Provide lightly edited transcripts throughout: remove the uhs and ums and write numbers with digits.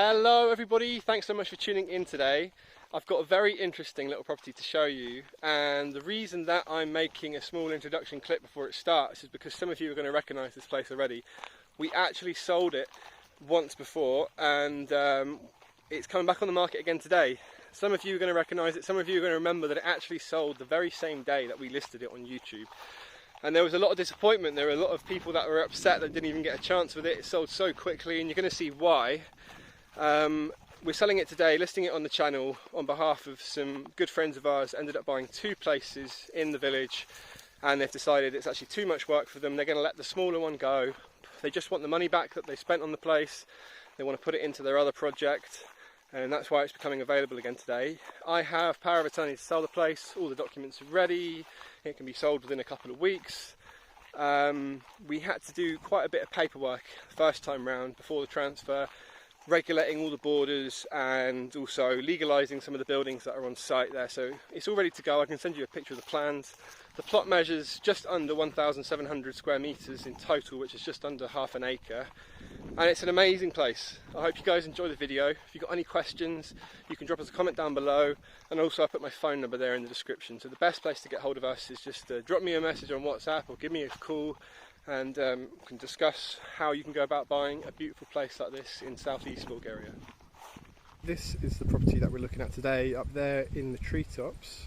Hello everybody, thanks so much for tuning in today. I've got a very interesting little property to show you, and the reason that I'm making a small introduction clip before it starts is because some of you are going to recognise this place already. We actually sold it once before, and it's coming back on the market again today. Some of you are going to recognise it, some of you are going to remember that it actually sold the very same day that we listed it on YouTube. And there was a lot of disappointment. There were a lot of people that were upset that didn't even get a chance with it. It sold so quickly, and you're going to see why. We're selling it today, listing it on the channel on behalf of some good friends of ours. Ended up buying 2 places in the village, and they've decided it's actually too much work for them. They're going to let the smaller one go. They just want the money back that they spent on the place. They want to put it into their other project, and that's why it's becoming available again today. I have power of attorney to sell the place. All the documents are ready. It can be sold within a couple of weeks. We had to do quite a bit of paperwork first time round before the transfer, regulating all the borders and also legalising some of the buildings that are on site there. So it's all ready to go. I can send you a picture of the plans. The plot measures just under 1,700 square metres in total, which is just under half an acre. And it's an amazing place. I hope you guys enjoy the video. If you've got any questions, you can drop us a comment down below, and also I'll put my phone number there in the description. So the best place to get hold of us is just drop me a message on WhatsApp or give me a call, and we can discuss how you can go about buying a beautiful place like this in southeast Bulgaria. This is the property that we're looking at today, up there in the treetops.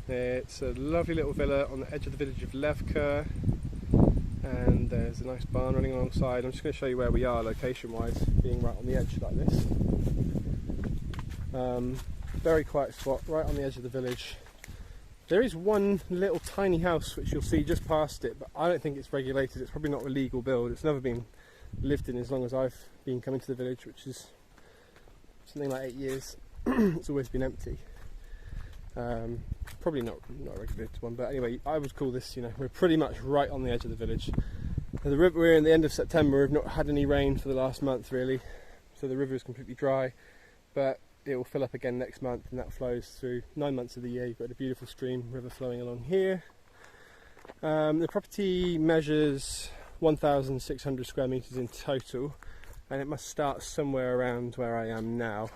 It's a lovely little villa on the edge of the village of Levka, and there's a nice barn running alongside. I'm just going to show you where we are location wise, being right on the edge like this. Very quiet spot, right on the edge of the village. There is one little tiny house which you'll see just past it, but I don't think it's regulated. It's probably not a legal build. It's never been lived in as long as I've been coming to the village, which is something like 8 years. It's always been empty. Probably not a regulated one, but anyway, I would call this, we're pretty much right on the edge of the village. The river, we're in the end of September. We've not had any rain for the last month really, so the river is completely dry, but it will fill up again next month, and that flows through 9 months of the year. You've got a beautiful stream river flowing along here. The property measures 1,600 square metres in total, and it must start somewhere around where I am now.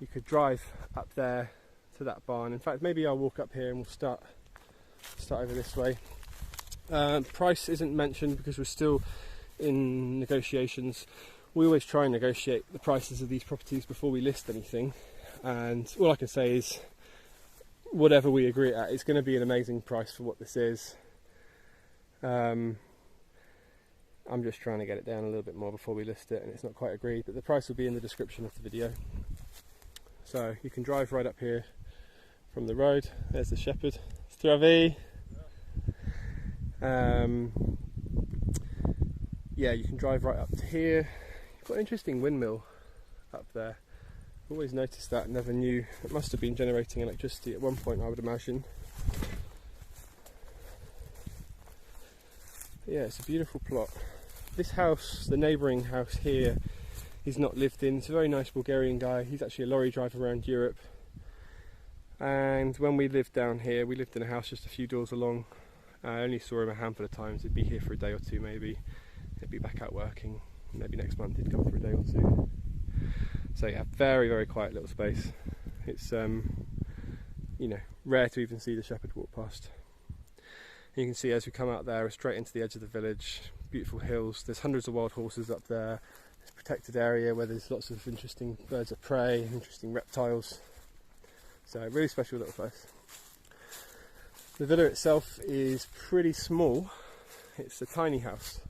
You could drive up there to that barn. In fact, maybe I'll walk up here and we'll start over this way. Price isn't mentioned because we're still in negotiations. We always try and negotiate the prices of these properties before we list anything, and all I can say is whatever we agree at, it's going to be an amazing price for what this is. I'm just trying to get it down a little bit more before we list it, and it's not quite agreed, but the price will be in the description of the video. So you can drive right up here from the road. There's the shepherd. Zdraví. Yeah, you can drive right up to here. You've got an interesting windmill up there. I've always noticed that, never knew. It must have been generating electricity at one point, I would imagine. Yeah, it's a beautiful plot. This house, the neighbouring house here, is not lived in. It's a very nice Bulgarian guy. He's actually a lorry driver around Europe. And when we lived down here, we lived in a house just a few doors along. I only saw him a handful of times. He'd be here for a day or two maybe. He'd be back out working. Maybe next month he'd come for a day or two. So yeah, very, very quiet little space. It's rare to even see the shepherd walk past. And you can see as we come out there, we're straight into the edge of the village. Beautiful hills. There's hundreds of wild horses up there. It's a protected area where there's lots of interesting birds of prey, interesting reptiles. So really special little place. The villa itself is pretty small. It's a tiny house,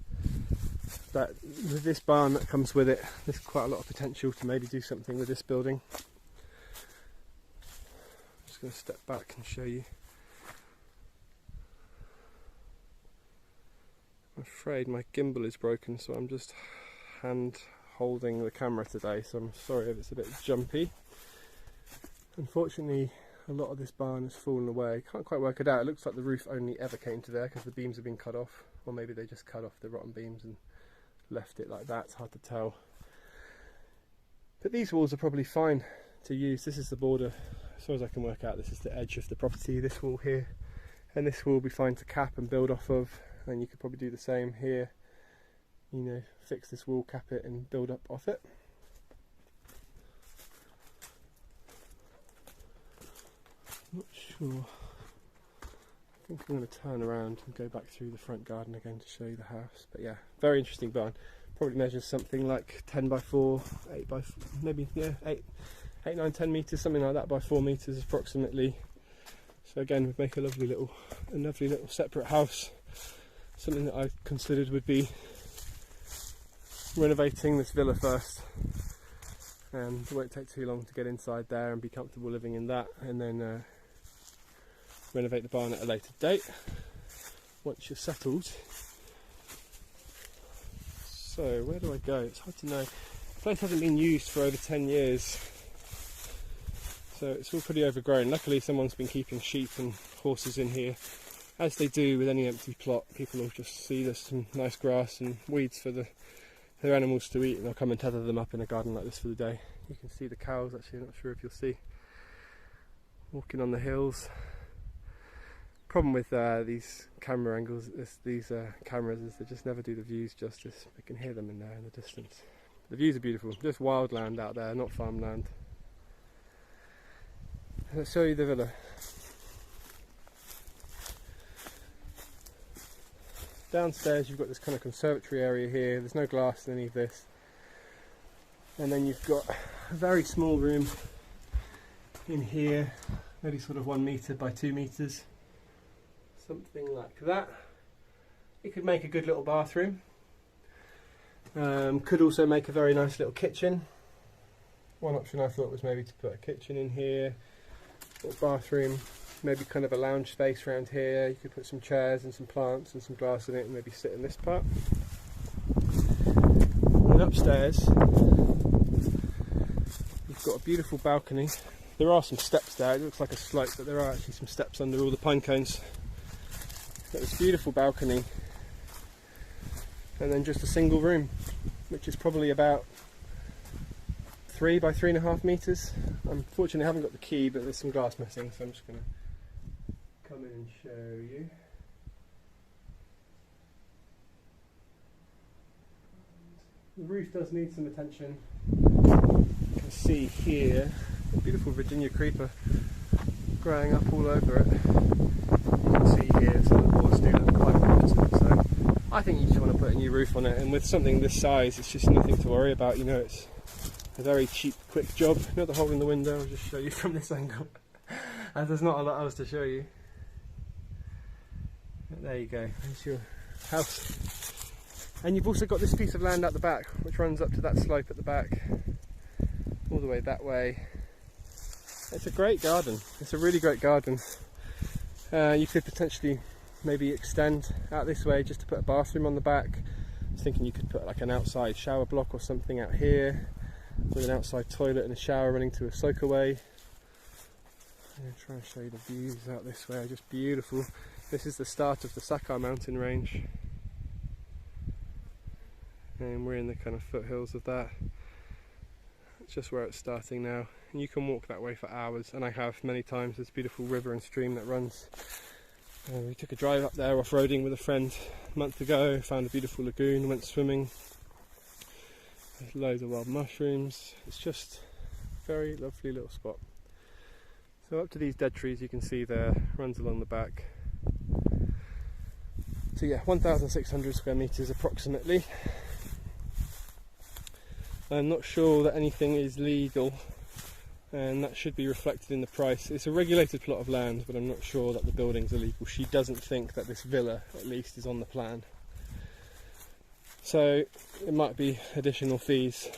but with this barn that comes with it, there's quite a lot of potential to maybe do something with this building. I'm just going to step back and show you. I'm afraid my gimbal is broken, so I'm just hand holding the camera today, so I'm sorry if it's a bit jumpy. Unfortunately, a lot of this barn has fallen away. Can't quite work it out. It looks like the roof only ever came to there because the beams have been cut off, or maybe they just cut off the rotten beams and left it like that. It's hard to tell. But these walls are probably fine to use. This is the border, as far as I can work out. This is the edge of the property, this wall here, and this wall will be fine to cap and build off of. And you could probably do the same here. Fix this wall, cap it and build up off it. sure. I think I'm going to turn around and go back through the front garden again to show you the house. But yeah, very interesting barn. Probably measures something like 10 by 4, 8 by 4, maybe, yeah, 8, 9, 10 metres, something like that, by 4 metres approximately. So again, would make a lovely little separate house. Something that I considered would be renovating this villa first. It won't take too long to get inside there and be comfortable living in that, and then renovate the barn at a later date once you're settled. So where do I go? It's hard to know. The place hasn't been used for over 10 years, so it's all pretty overgrown. Luckily someone's been keeping sheep and horses in here, as they do with any empty plot. People will just see there's some nice grass and weeds for their animals to eat, and they'll come and tether them up in a garden like this for the day. You can see the cows, actually. I'm not sure if you'll see, walking on the hills. Problem with these camera angles, these cameras, is they just never do the views justice. We can hear them in there in the distance. The views are beautiful, just wild land out there, not farmland. Let's show you the villa. Downstairs you've got this kind of conservatory area here. There's no glass in any of this. And then you've got a very small room in here, maybe sort of 1 metre by 2 metres. Something like that. It could make a good little bathroom. Could also make a very nice little kitchen. One option I thought was maybe to put a kitchen in here, little bathroom, maybe kind of a lounge space around here. You could put some chairs and some plants and some glass in it and maybe sit in this part. And upstairs you've got a beautiful balcony. There are some steps there. It looks like a slope, but there are actually some steps under all the pine cones. Got this beautiful balcony, and then just a single room, which is probably about 3 by 3.5 metres. Unfortunately I haven't got the key, but there's some glass missing, so I'm just going to come in and show you. The roof does need some attention. You can see here a beautiful Virginia creeper growing up all over it. You can see here some of the boards do look quite rotten, so I think you just want to put a new roof on it, and with something this size it's just nothing to worry about. You know, it's a very cheap, quick job. You know, the hole in the window, I'll just show you from this angle as there's not a lot else to show you. But there you go, there's your house. And you've also got this piece of land at the back which runs up to that slope at the back, all the way that way. It's a great garden, it's a really great garden. You could potentially maybe extend out this way just to put a bathroom on the back. I was thinking you could put like an outside shower block or something out here, with an outside toilet and a shower running to a soakaway. I'm going to try and show you the views out this way, just beautiful. This is the start of the Sakar mountain range, and we're in the kind of foothills of that. It's just where it's starting now, and you can walk that way for hours, and I have many times. There's a beautiful river and stream that runs. We took a drive up there off-roading with a friend a month ago, found a beautiful lagoon, went swimming. There's loads of wild mushrooms. It's just a very lovely little spot. So up to these dead trees you can see there, runs along the back. So yeah, 1,600 square metres approximately. I'm not sure that anything is legal, and that should be reflected in the price. It's a regulated plot of land, but I'm not sure that the buildings are legal. She doesn't think that this villa, at least, is on the plan. So it might be additional fees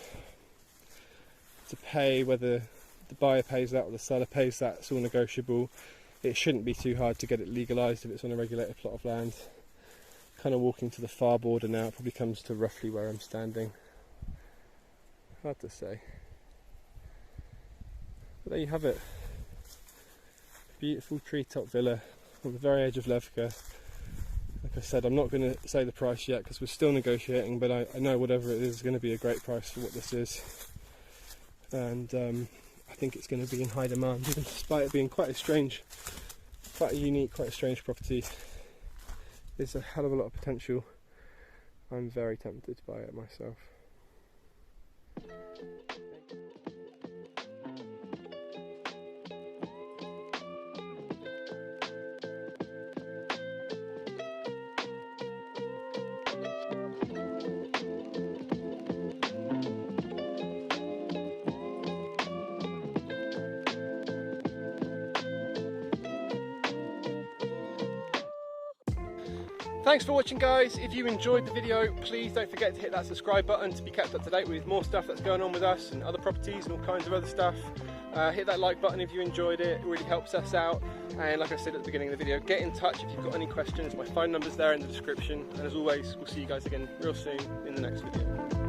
to pay, whether the buyer pays that or the seller pays that. It's all negotiable. It shouldn't be too hard to get it legalised if it's on a regulated plot of land. Kind of walking to the far border now, it probably comes to roughly where I'm standing. Hard to say. But there you have it. Beautiful treetop villa on the very edge of Levka. Like I said, I'm not going to say the price yet because we're still negotiating, but I know whatever it is going to be a great price for what this is. And I think it's going to be in high demand, even despite it being quite a unique, quite a strange property. There's a hell of a lot of potential. I'm very tempted by it myself. Thanks for watching, guys. If you enjoyed the video, please don't forget to hit that subscribe button to be kept up to date with more stuff that's going on with us and other properties and all kinds of other stuff. Hit that like button if you enjoyed it, it really helps us out. And like I said at the beginning of the video, get in touch if you've got any questions. My phone number's there in the description. And as always, we'll see you guys again real soon in the next video.